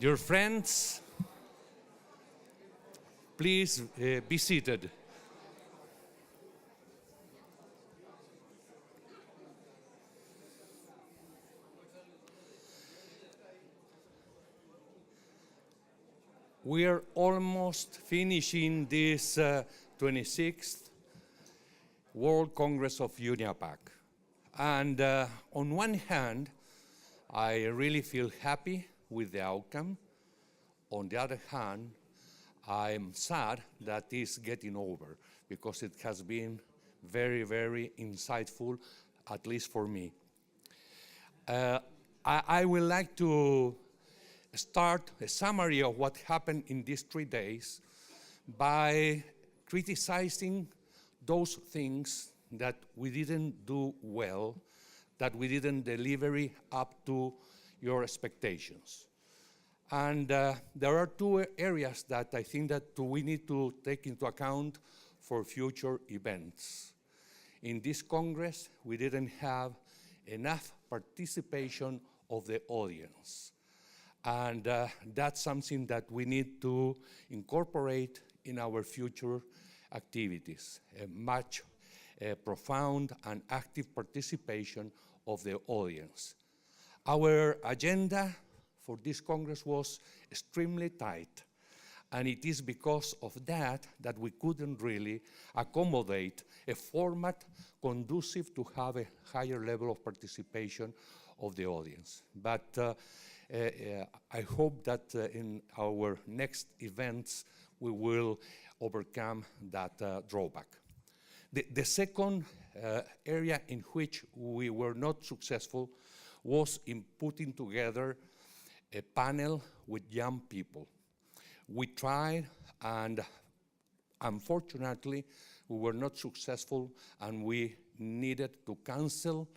Dear friends, please be seated. We are almost finishing this 26th World Congress of Uniapac. And on one hand, I really feel happy with the outcome. On the other hand, I'm sad that it's getting over because it has been very, very insightful, at least for me. I would like to start a summary of what happened in these 3 days by criticizing those things that we didn't do well, that we didn't deliver up to your expectations. And there are 2 areas that I think that we need to take into account for future events. In this Congress, we didn't have enough participation of the audience. And that's something that we need to incorporate in our future activities, a much profound and active participation of the audience. Our agenda for this Congress was extremely tight, and it is because of that that we couldn't really accommodate a format conducive to have a higher level of participation of the audience. But I hope that in our next events we will overcome that drawback. The second area in which we were not successful was in putting together a panel with young people. We tried, and unfortunately, we were not successful, and we needed to cancel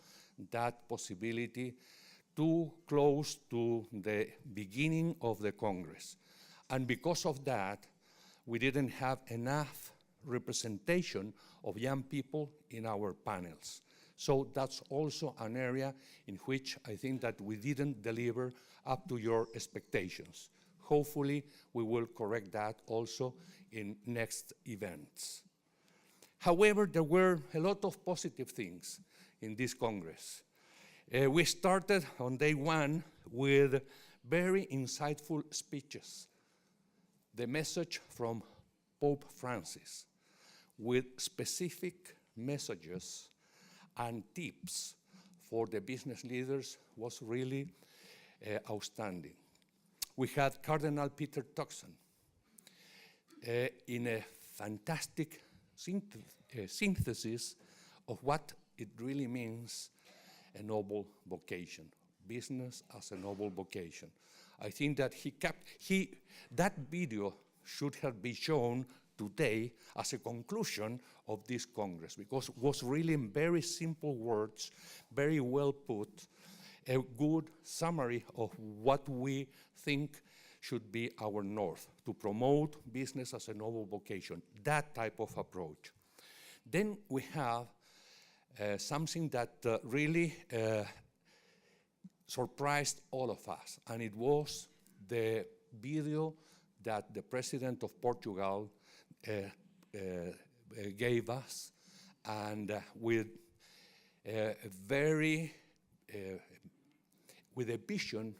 that possibility too close to the beginning of the Congress. And because of that, we didn't have enough representation of young people in our panels. So that's also an area in which I think that we didn't deliver up to your expectations. Hopefully, we will correct that also in next events. However, there were a lot of positive things in this Congress. We started on day 1 with very insightful speeches. The message from Pope Francis with specific messages and tips for the business leaders was really outstanding. We had Cardinal Peter Turkson in a fantastic synthesis of what it really means a noble vocation, business as a noble vocation. I think that that video should have been shown today as a conclusion of this Congress, because it was really in very simple words, very well put, a good summary of what we think should be our north, to promote business as a noble vocation, that type of approach. Then we have something that really surprised all of us, and it was the video that the President of Portugal gave us, and with a vision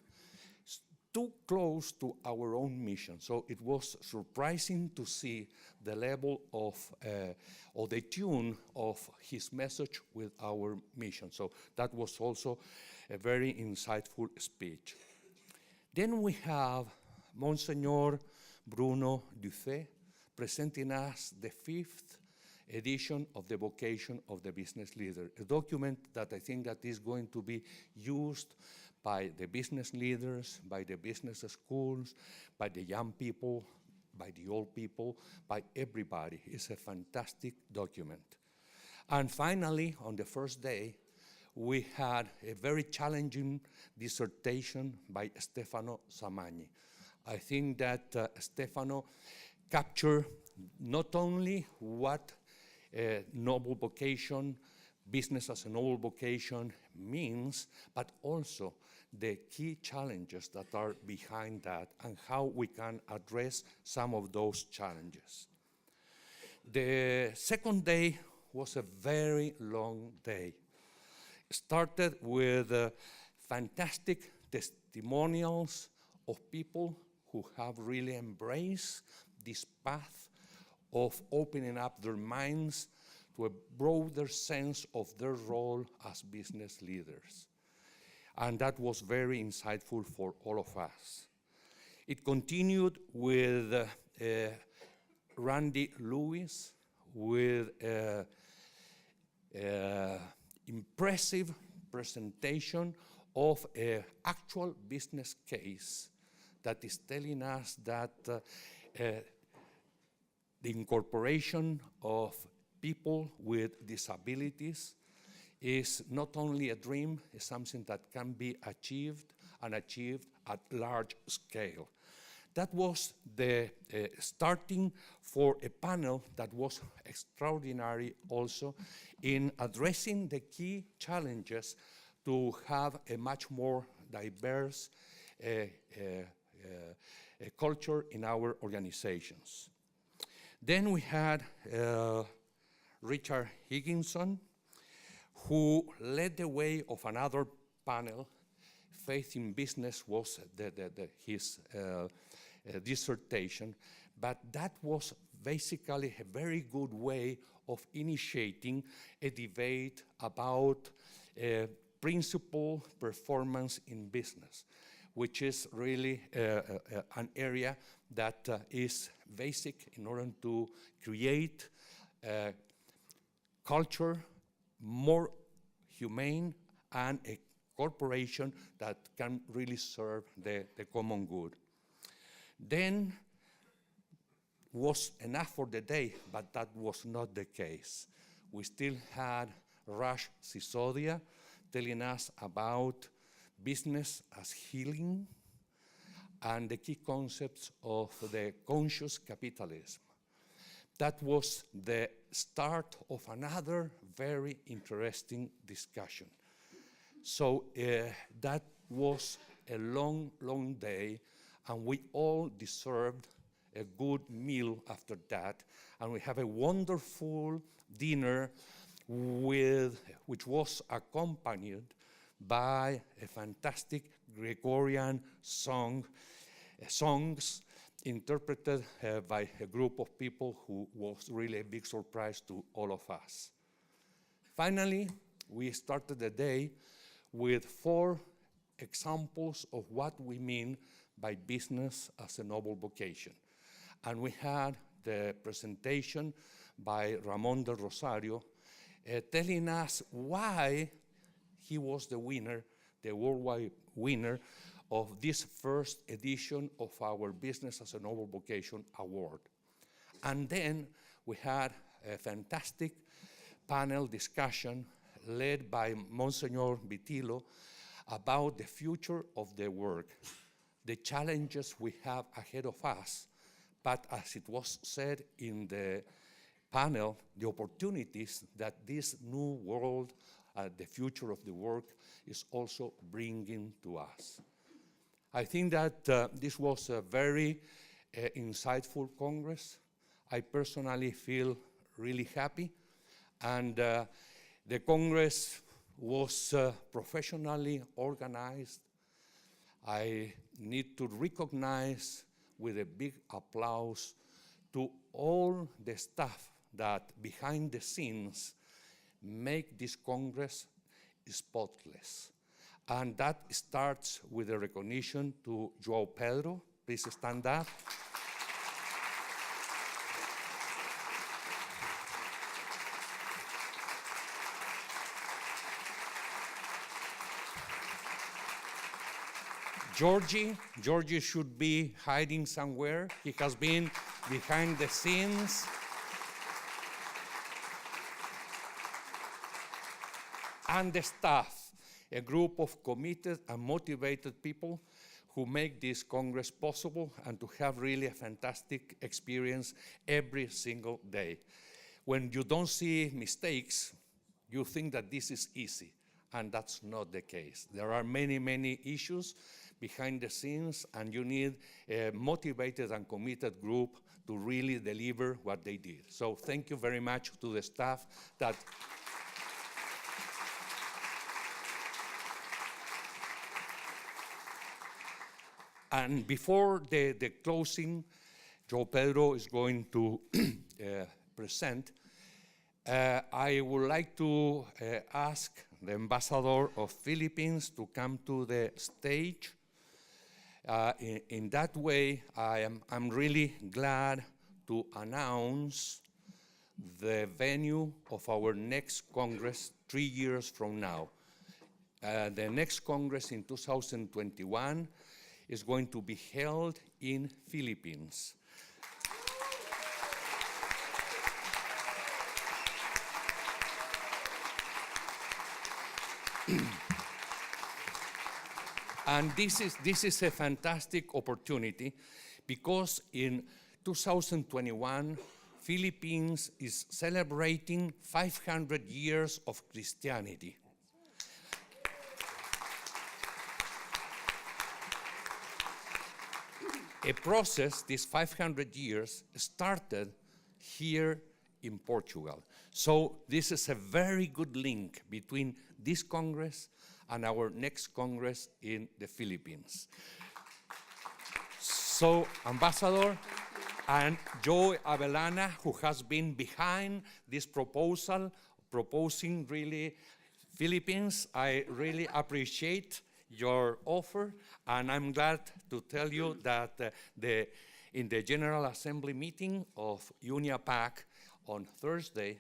too close to our own mission. So it was surprising to see the level of, or the tune of his message with our mission. So that was also a very insightful speech. Then we have Monsignor Bruno Dufay presenting us the 5th edition of the Vocation of the Business Leader, a document that I think that is going to be used by the business leaders, by the business schools, by the young people, by the old people, by everybody. It's a fantastic document. And finally, on the first day, we had a very challenging dissertation by Stefano Samagni. I think that Stefano captured not only what a noble vocation, business as a noble vocation means, but also the key challenges that are behind that and how we can address some of those challenges. The second day was a very long day. It started with fantastic testimonials of people who have really embraced this path of opening up their minds to a broader sense of their role as business leaders. And that was very insightful for all of us. It continued with Randy Lewis with impressive presentation of an actual business case that is telling us that the incorporation of people with disabilities is not only a dream, it's something that can be achieved and achieved at large scale. That was the starting for a panel that was extraordinary also in addressing the key challenges to have a much more diverse culture in our organizations. Then we had Richard Higginson, who led the way of another panel. Faith in Business was his dissertation, but that was basically a very good way of initiating a debate about principal performance in business, which is really an area that is basic in order to create a culture more humane and a corporation that can really serve the common good. Then was enough for the day, but that was not the case. We still had Raj Sisodia telling us about business as healing and the key concepts of the conscious capitalism. That was the start of another very interesting discussion. So that was a long, long day, and we all deserved a good meal after that. And we have a wonderful dinner which was accompanied by a fantastic Gregorian songs interpreted by a group of people who was really a big surprise to all of us. Finally, we started the day with 4 examples of what we mean by business as a noble vocation. And we had the presentation by Ramon del Rosario telling us why he was the winner, the worldwide winner of this first edition of our Business as a Noble Vocation Award. And then we had a fantastic panel discussion led by Monsignor Vitillo about the future of the work, the challenges we have ahead of us, but as it was said in the panel, the opportunities that this new world, the future of the work, is also bringing to us. I think that this was a very insightful Congress. I personally feel really happy, and the Congress was professionally organized. I need to recognize with a big applause to all the staff that behind the scenes make this Congress spotless. And that starts with a recognition to João Pedro. Please stand up. Georgie should be hiding somewhere. He has been behind the scenes. And the staff, a group of committed and motivated people who make this Congress possible and to have really a fantastic experience every single day. When you don't see mistakes, you think that this is easy. and that's not the case. There are many, many issues behind the scenes, and you need a motivated and committed group to really deliver what they did. So thank you very much to the staff that and before the closing, João Pedro is going to present. I would like to ask the ambassador of Philippines to come to the stage. In that way, I'm really glad to announce the venue of our next Congress 3 years from now. The next Congress in 2021 is going to be held in Philippines. And this is a fantastic opportunity because in 2021, Philippines is celebrating 500 years of Christianity. A process, these 500 years, started here in Portugal. So this is a very good link between this Congress and our next Congress in the Philippines. So, Ambassador, and Joe Avellana, who has been behind this proposal, proposing really Philippines, I really appreciate your offer, and I'm glad to tell you that in the General Assembly meeting of Uniapac on Thursday,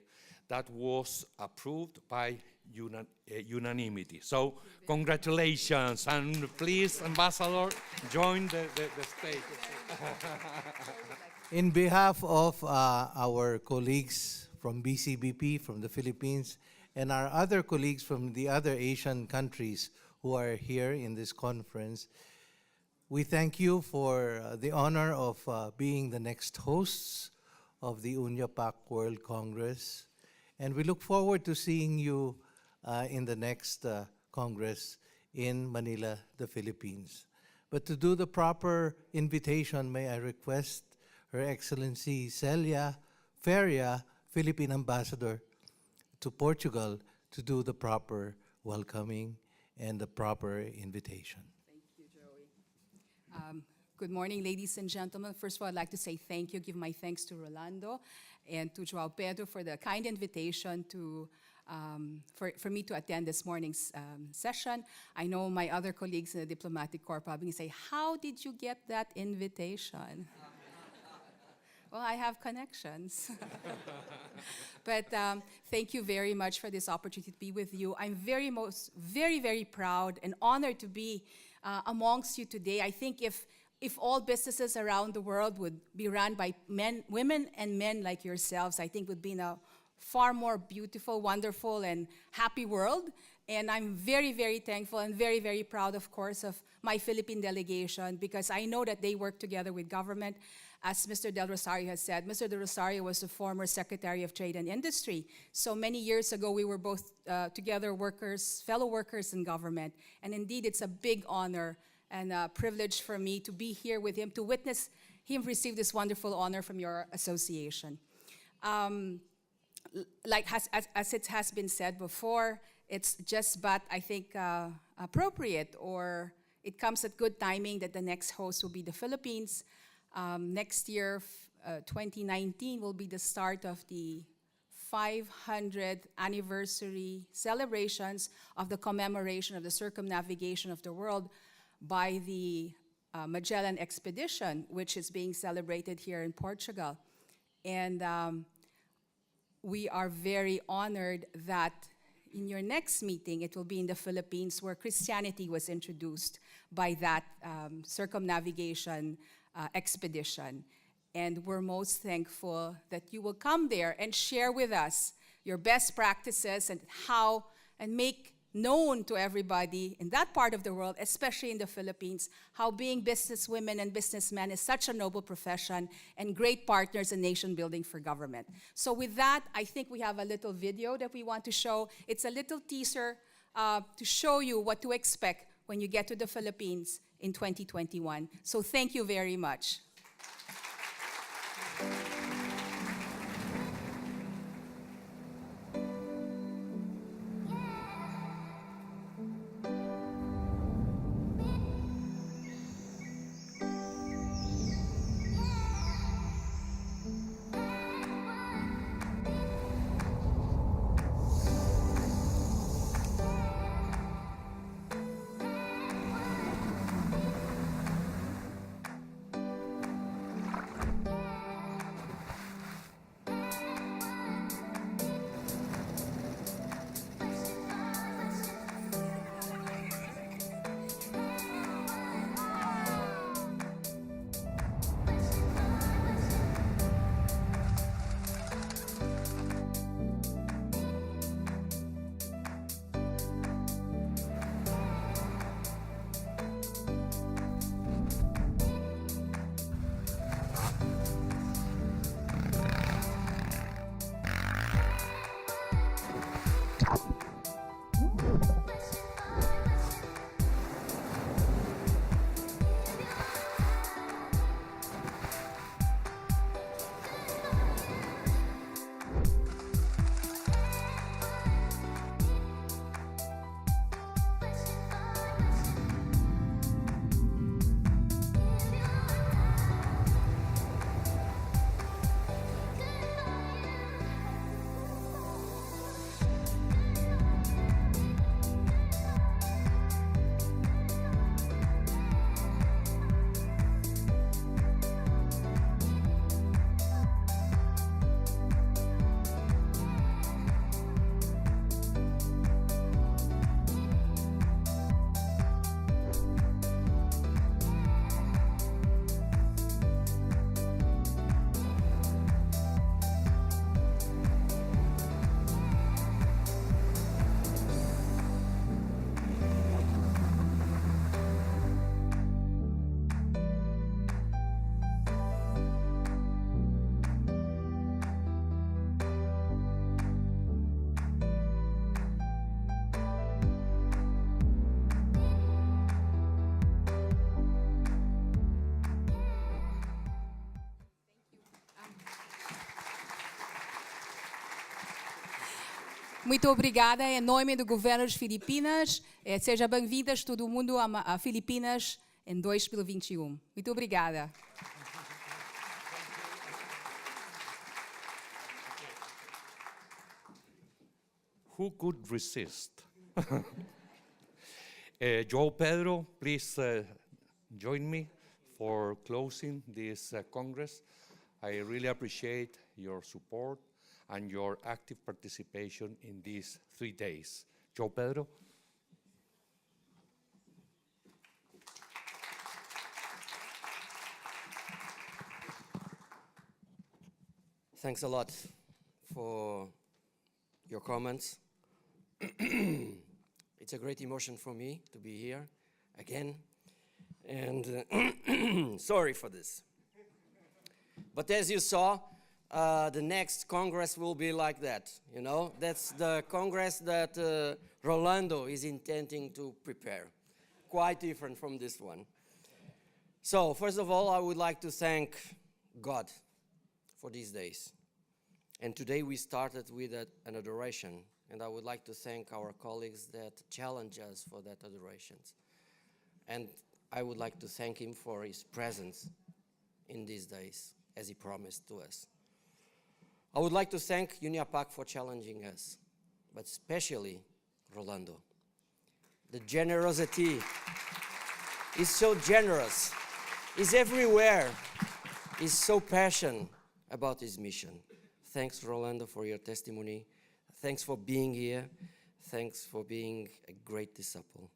that was approved by unanimity. So congratulations, and please, Ambassador, join the stage. In behalf of our colleagues from BCBP, from the Philippines, and our other colleagues from the other Asian countries who are here in this conference, we thank you for the honor of being the next hosts of the Uniapac World Congress. And we look forward to seeing you in the next Congress in Manila, the Philippines. But to do the proper invitation, may I request Her Excellency Celia Feria, Philippine Ambassador to Portugal, to do the proper welcoming and the proper invitation. Thank you, Joey. Good morning, ladies and gentlemen. First of all, I'd like to say thank you, give my thanks to Rolando and to João Pedro for the kind invitation to for me to attend this morning's session. I know my other colleagues in the diplomatic corps probably say, how did you get that invitation? Well, I have connections. But thank you very much for this opportunity to be with you. I'm very, very proud and honored to be amongst you today. I think if all businesses around the world would be run by women and men like yourselves, I think would be in a far more beautiful, wonderful, and happy world. And I'm very, very thankful and very, very proud, of course, of my Philippine delegation, because I know that they work together with government. As Mr. Del Rosario has said, Mr. Del Rosario was the former Secretary of Trade and Industry. So many years ago, we were both together fellow workers in government. And indeed, it's a big honor and a privilege for me to be here with him, to witness him receive this wonderful honor from your association. As it has been said before, it's just but, I think, appropriate, or it comes at good timing that the next host will be the Philippines. Next year, 2019, will be the start of the 500th anniversary celebrations of the commemoration of the circumnavigation of the world by the Magellan expedition, which is being celebrated here in Portugal. And we are very honored that in your next meeting, it will be in the Philippines, where Christianity was introduced by that circumnavigation expedition. And we're most thankful that you will come there and share with us your best practices and how, and make known to everybody in that part of the world, especially in the Philippines, how being businesswomen and businessmen is such a noble profession and great partners in nation building for government. So with that, I think we have a little video that we want to show. It's a little teaser to show you what to expect when you get to the Philippines in 2021. So thank you very much. Muito obrigada. Em nome do governo das Filipinas, seja bem-vindas todo mundo a Filipinas em 2021. Muito obrigada. Who could resist? João Pedro, please join me for closing this Congress. I really appreciate your support and your active participation in these 3 days. João Pedro. Thanks a lot for your comments. It's a great emotion for me to be here again, and sorry for this. But as you saw, the next Congress will be like that, you know? That's the Congress that Rolando is intending to prepare. Quite different from this one. So, first of all, I would like to thank God for these days. And today we started with an adoration, and I would like to thank our colleagues that challenge us for that adorations. And I would like to thank him for his presence in these days, as he promised to us. I would like to thank Uniapac for challenging us, but especially Rolando. The generosity is so generous. He's everywhere. He's so passionate about his mission. Thanks, Rolando, for your testimony. Thanks for being here. Thanks for being a great disciple.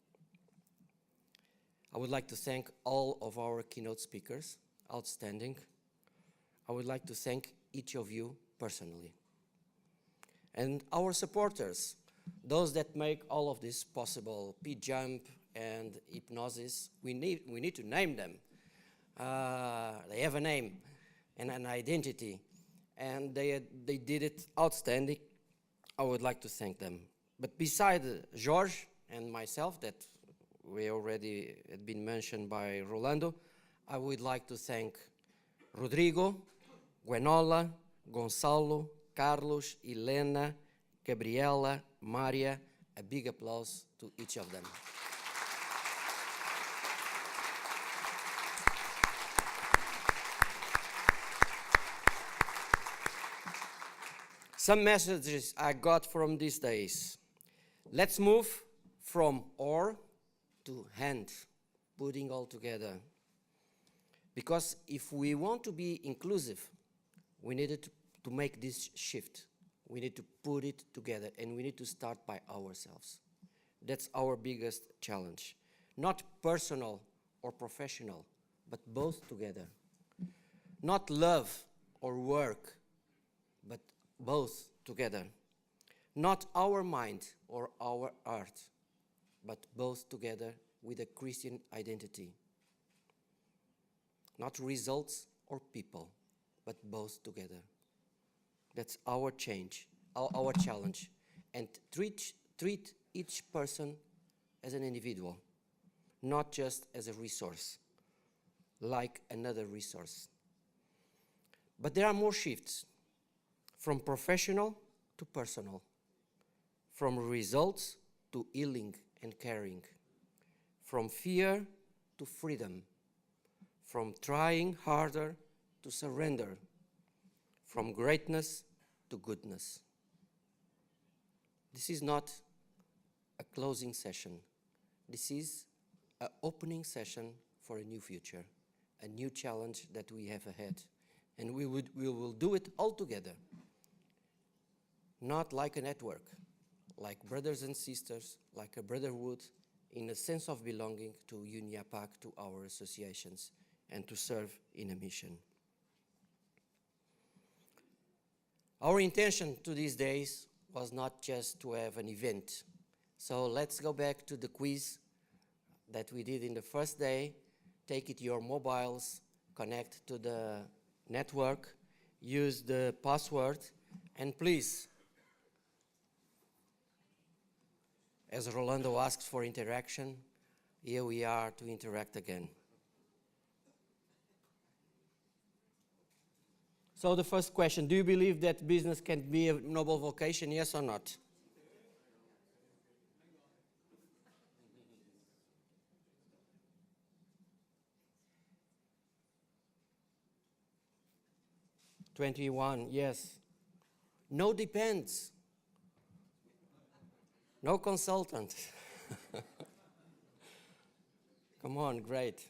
I would like to thank all of our keynote speakers, outstanding. I would like to thank each of you personally. And our supporters, those that make all of this possible, P-Jump and Hypnosis, we need to name them. They have a name and an identity, and they did it outstanding. I would like to thank them But beside George and myself, that we already had been mentioned by Rolando, I would like to thank Rodrigo, Gwenola, Gonçalo, Carlos, Helena, Gabriela, Maria. A big applause to each of them. Some messages I got from these days. Let's move from or to hand, putting all together. Because if we want to be inclusive, we needed to make this shift. We need to put it together, and we need to start by ourselves. That's our biggest challenge. Not personal or professional, but both together. Not love or work, but both together. Not our mind or our art, but both together with a Christian identity. Not results or people, but both together. That's our change, our challenge. And treat each person as an individual, not just as a resource, like another resource. But there are more shifts, from professional to personal, from results to healing and caring, from fear to freedom, from trying harder to surrender, from greatness to goodness. This is not a closing session. This is an opening session for a new future, a new challenge that we have ahead. And we will do it all together. Not like a network, like brothers and sisters, like a brotherhood, in a sense of belonging to Uniapac, to our associations, and to serve in a mission. Our intention to these days was not just to have an event. So let's go back to the quiz that we did in the first day. Take it to your mobiles, connect to the network, use the password, and please, as Rolando asks for interaction, here we are to interact again. So the first question, do you believe that business can be a noble vocation, yes or not? "21, yes. No, depends. No consultant." Come on, great.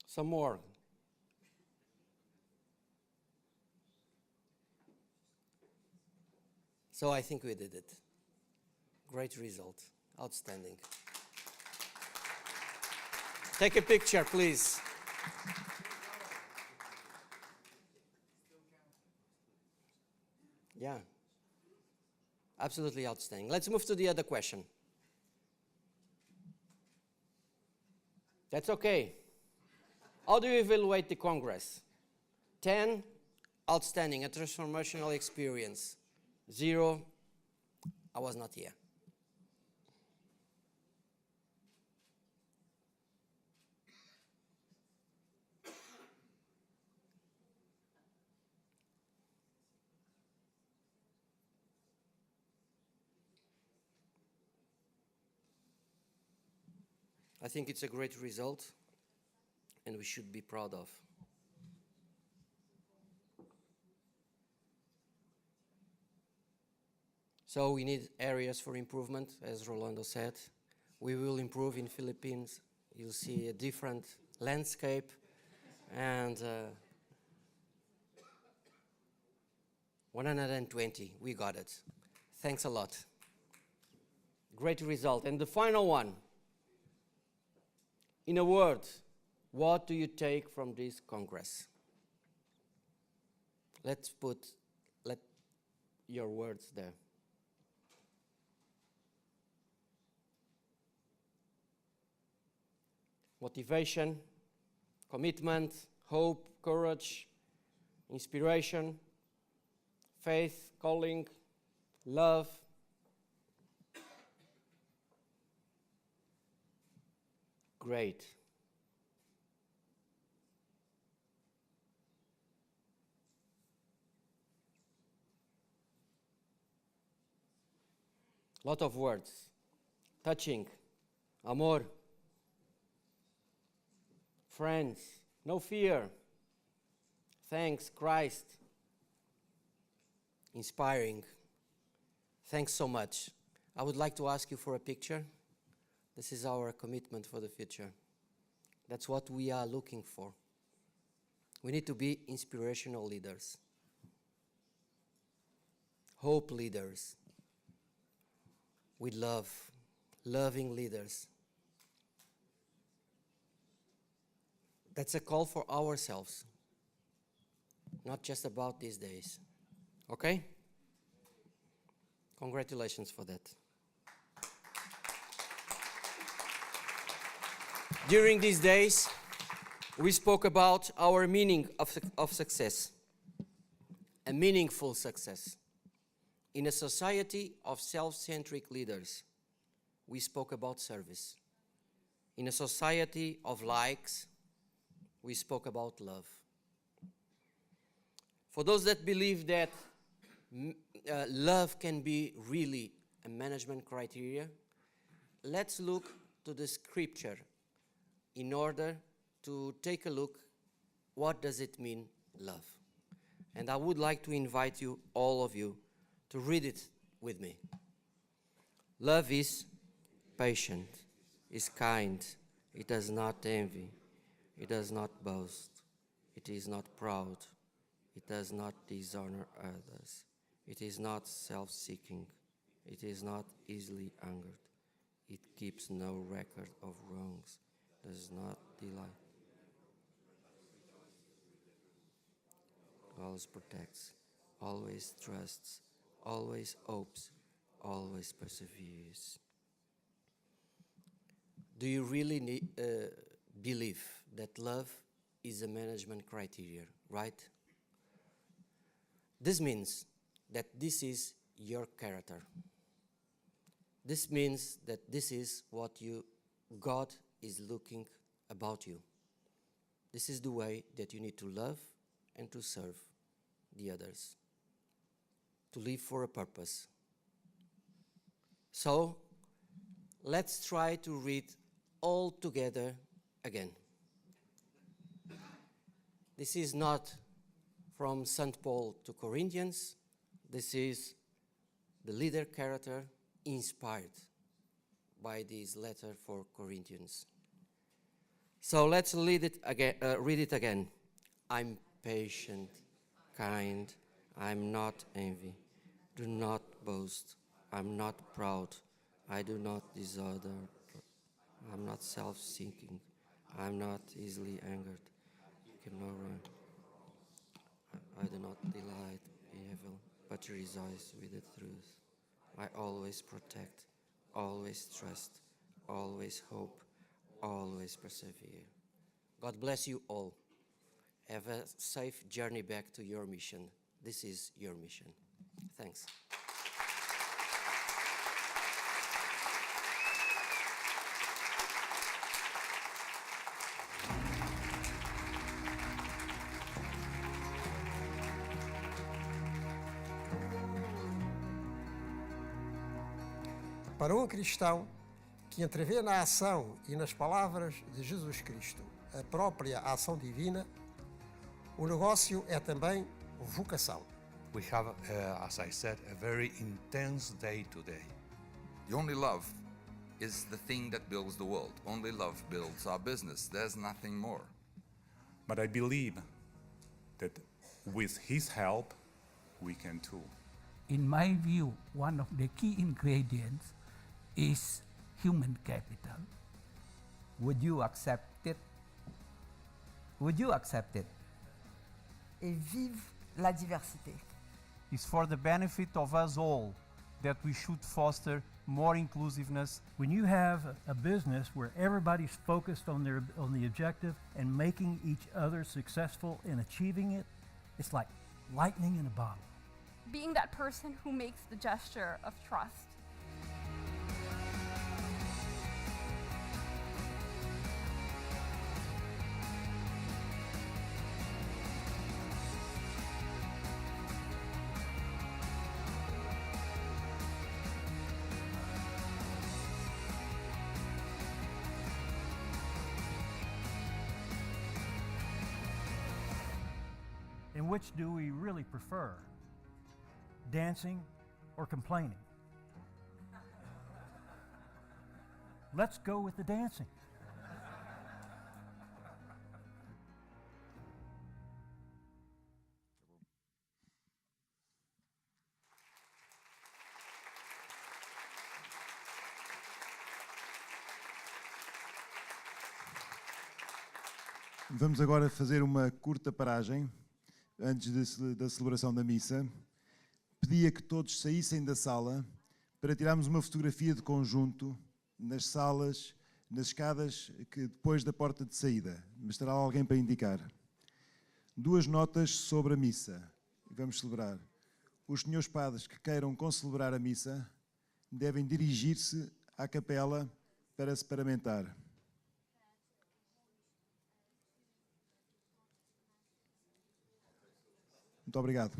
Some more. So I think we did it. Great result. Outstanding. Take a picture, please. Yeah. Absolutely outstanding. Let's move to the other question. That's okay. How do you evaluate the Congress? 10, outstanding, a transformational experience. 0, I was not here. I think it's a great result, and we should be proud of. So we need areas for improvement, as Rolando said. We will improve in Philippines. You'll see a different landscape, and 120, we got it. Thanks a lot. Great result. And the final one. In a word, what do you take from this Congress? Let your words there. motivation, commitment, hope, courage, inspiration, faith, calling, love. Great. Lot of words. Touching, amor, friends, no fear, thanks, Christ, inspiring. Thanks so much. I would like to ask you for a picture. This is our commitment for the future. That's what we are looking for. We need to be inspirational leaders, hope leaders, with love, loving leaders. That's a call for ourselves, not just about these days. Okay? Congratulations for that. During these days, we spoke about our meaning of success, a meaningful success. In a society of self-centric leaders, we spoke about service. In a society of likes, we spoke about love. For those that believe that love can be really a management criteria, let's look to the scripture in order to take a look, what does it mean, love? And I would like to invite you, all of you, to read it with me. Love is patient, is kind, it does not envy, it does not boast, it is not proud, it does not dishonor others, it is not self-seeking, it is not easily angered, it keeps no record of wrongs, does not delight, always protects, always trusts, always hopes, always perseveres. Do you really believe that love is a management criteria, right? This means that this is your character. This means that this is what God is looking about you. This is the way that you need to love and to serve the others, to live for a purpose. So, let's try to read all together again. This is not from St. Paul to Corinthians. This is the leader character inspired by this letter for Corinthians. So let's read it again. I'm patient, kind, I'm not envy, do not boast, I'm not proud, I do not disorder, I'm not self-seeking, I'm not easily angered, cannot run. I do not delight in evil, but rejoice with the truth. I always protect, always trust, always hope, always persevere. God bless you all. Have a safe journey back to your mission. This is your mission. Thanks. Para um cristão que entrevê na ação e nas palavras de Jesus Cristo a própria ação divina, o negócio é também vocação. We have, as I said, a very intense day today. The only love is the thing that builds the world. Only love builds our business. There's nothing more. But I believe that with his help, we can too. In my view, one of the key ingredients is human capital. Would you accept it? Would you accept it? Et vive la diversité. It's for the benefit of us all that we should foster more inclusiveness. When you have a business where everybody's focused on the objective and making each other successful in achieving it, it's like lightning in a bottle. Being that person who makes the gesture of trust. And which do we really prefer? Dancing or complaining? Let's go with the dancing. Vamos agora fazer uma curta paragem antes da celebração da missa. Pedia que todos saíssem da sala para tirarmos uma fotografia de conjunto nas salas, nas escadas que depois da porta de saída. Mas estará alguém para indicar. 2 notas sobre a missa. Vamos celebrar. Os senhores padres que queiram concelebrar a missa devem dirigir-se à capela para se paramentar. Muito obrigado.